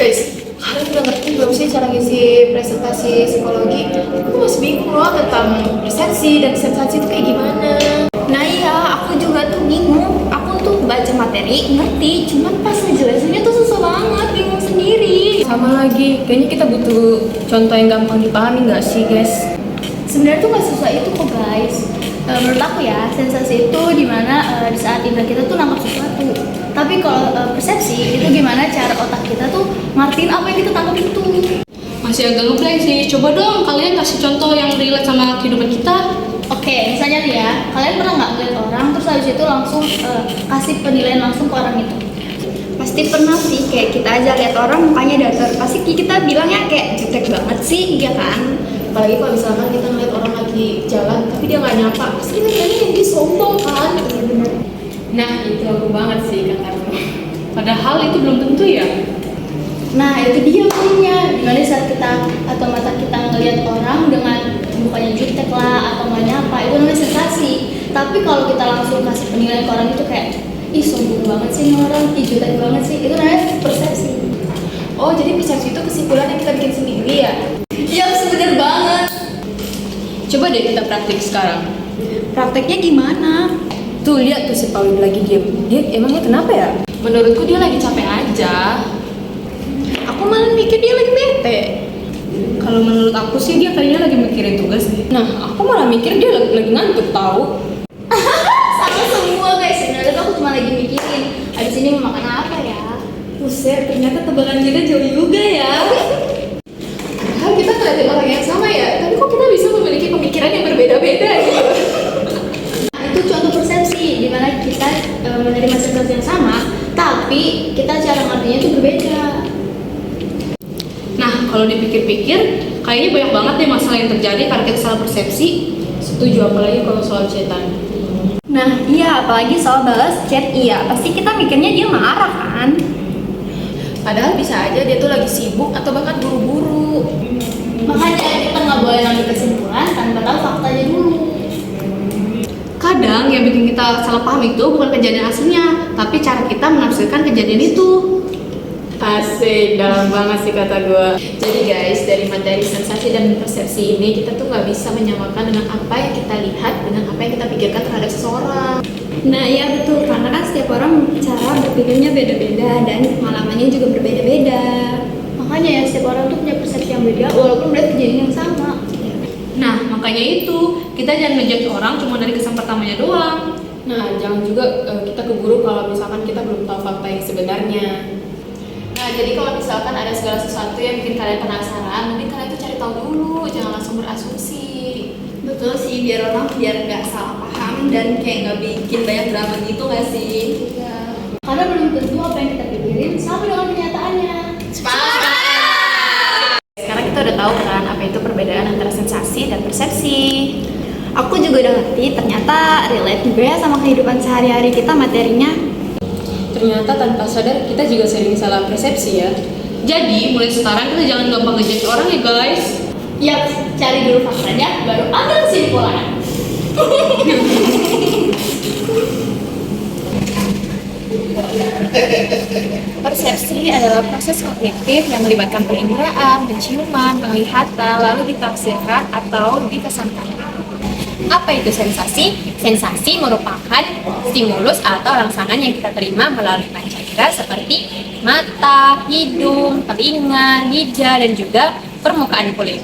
Guys, kalian udah ngerti belum sih cara ngisi presentasi psikologi? Aku masih bingung loh tentang persepsi dan sensasi itu kayak gimana. Nah iya, aku juga tuh bingung. Aku tuh baca materi, ngerti, cuman pas ngejelasinnya tuh susah banget, bingung sendiri. Sama lagi, kayaknya kita butuh contoh yang gampang dipahami nggak sih guys? Sebenarnya tuh gak susah itu kok guys. Menurut aku ya, sensasi itu dimana di saat indera kita tuh nangkap sesuatu. Tapi kalau persepsi itu gimana cara otak kita tuh ngertiin apa yang kita tangkap itu. Masih agak ngeblank sih. Coba dong kalian kasih contoh yang relate sama kehidupan kita. Oke, misalnya nih ya, kalian pernah nggak ngeliat orang terus habis itu langsung kasih penilaian langsung ke orang itu? Pasti pernah sih, kayak kita aja lihat orang mukanya datar, pasti kita bilangnya kayak jutek banget sih, iya kan? Apalagi kalau misalkan kita ngeliat orang lagi jalan tapi dia nggak nyapa, pasti kita kayaknya yang dia sombong kan? Bener-bener. Nah, itu aku banget sih kataku. Padahal itu belum tentu ya. Nah itu dia poinnya, dimana saat kita atau mata kita ngelihat orang dengan mukanya jutek lah atau nggak nyapa, itu namanya sensasi. Tapi kalau kita langsung kasih penilaian ke orang itu kayak, ih sombong banget sih ini orang, ih jutek banget sih, itu namanya persepsi. Oh, jadi persepsi itu kesimpulan yang kita bikin sendiri ya? Iya bener banget. Coba deh kita praktik sekarang. Prakteknya gimana? Tuh lihat tuh si Pauline lagi diem. Dia emangnya kenapa ya? Menurutku dia lagi capek aja. Aku malah mikir dia lagi bete. Kalau menurut aku sih dia kayaknya lagi mikirin tugas deh. Nah, aku malah mikir dia lagi ngantuk tahu. Sama semua guys, sebenarnya tuh aku cuma lagi mikirin abis ini mau makan apa ya. Buset, ternyata tebakan kita jauh juga ya. Padahal kita ngeliatin orang yang sama ya, tapi kok kita bisa memiliki pemikiran yang berbeda-beda gitu. Nah, itu contoh persepsi, dimana kita menerima sensasi yang sama, tapi kita cara ngertinya itu berbeda. Nah, kalau dipikir-pikir, kayaknya banyak banget deh masalah yang terjadi karena kita salah persepsi. Setuju, apalagi kalau soal chatan. Nah iya, apalagi soal balas chat, iya pasti kita mikirnya dia marah kan? Padahal bisa aja dia tuh lagi sibuk atau bahkan buru-buru. Makanya kita nggak boleh ngambil kesimpulan tanpa tahu faktanya dulu. Kadang yang bikin kita salah paham itu bukan kejadian aslinya, tapi cara kita menafsirkan kejadian itu. Asik, dalam banget sih kata gue. Jadi guys, dari materi sensasi dan persepsi ini kita tuh nggak bisa menyamakan dengan apa yang kita lihat dengan apa yang kita pikirkan terhadap seseorang. Nah iya betul, karena kan setiap orang cara berpikirnya beda-beda dan pengalamannya juga berbeda-beda. Makanya ya setiap orang tuh punya persepsi yang beda walaupun melihat kejadian yang sama. Nah, makanya itu, kita jangan ngejudge orang cuma dari kesan pertamanya doang. Nah, jangan juga kita keburu kalau misalkan kita belum tahu fakta yang sebenarnya. Nah, jadi kalau misalkan ada segala sesuatu yang bikin kalian penasaran, mending kalian tuh cari tahu dulu, jangan langsung berasumsi. Betul sih, biar orang biar nggak salah paham dan kayak nggak bikin banyak drama gitu nggak sih? Iya. Karena belum tentu apa yang kita pikirin sama dengan kenyataannya. Sekarang kita udah tahu kan apa itu perbedaan antara sensasi dan persepsi. Aku juga udah ngerti, ternyata relate juga ya sama kehidupan sehari-hari kita materinya. Ternyata tanpa sadar kita juga sering salah persepsi ya. Jadi, mulai sekarang kita jangan gampang ngejudge orang ya guys. Yap, cari dulu faktanya, baru ambil kesimpulan. Persepsi adalah proses kognitif yang melibatkan pendengaran, penciuman, penglihatan, lalu ditafsirkan atau dikesankan. Apa itu sensasi? Sensasi merupakan stimulus atau rangsangan yang kita terima melalui panca indera seperti mata, hidung, telinga, lidah, dan juga permukaan kulit.